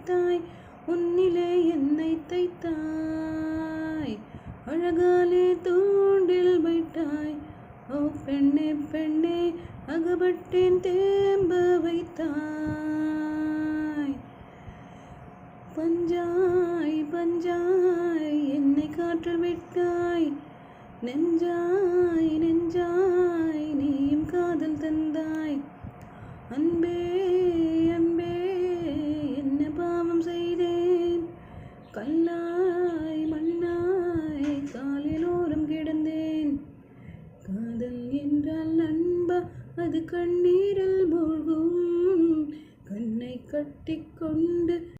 வைத்தாய் உன்னிலே என்னை தைத்தாய் அழகாலே தூண்டில் வைத்தாய் ஓ பெண்ணே பெண்ணே அகப்பட்டேன் தேம்ப வைத்தாய் பஞ்சாய் பஞ்சாய் என்னை காற்று விட்டாய் நெஞ்சாய் நெஞ்சாய் நீயும் காதல் தந்தாய் அன்பே அன்பே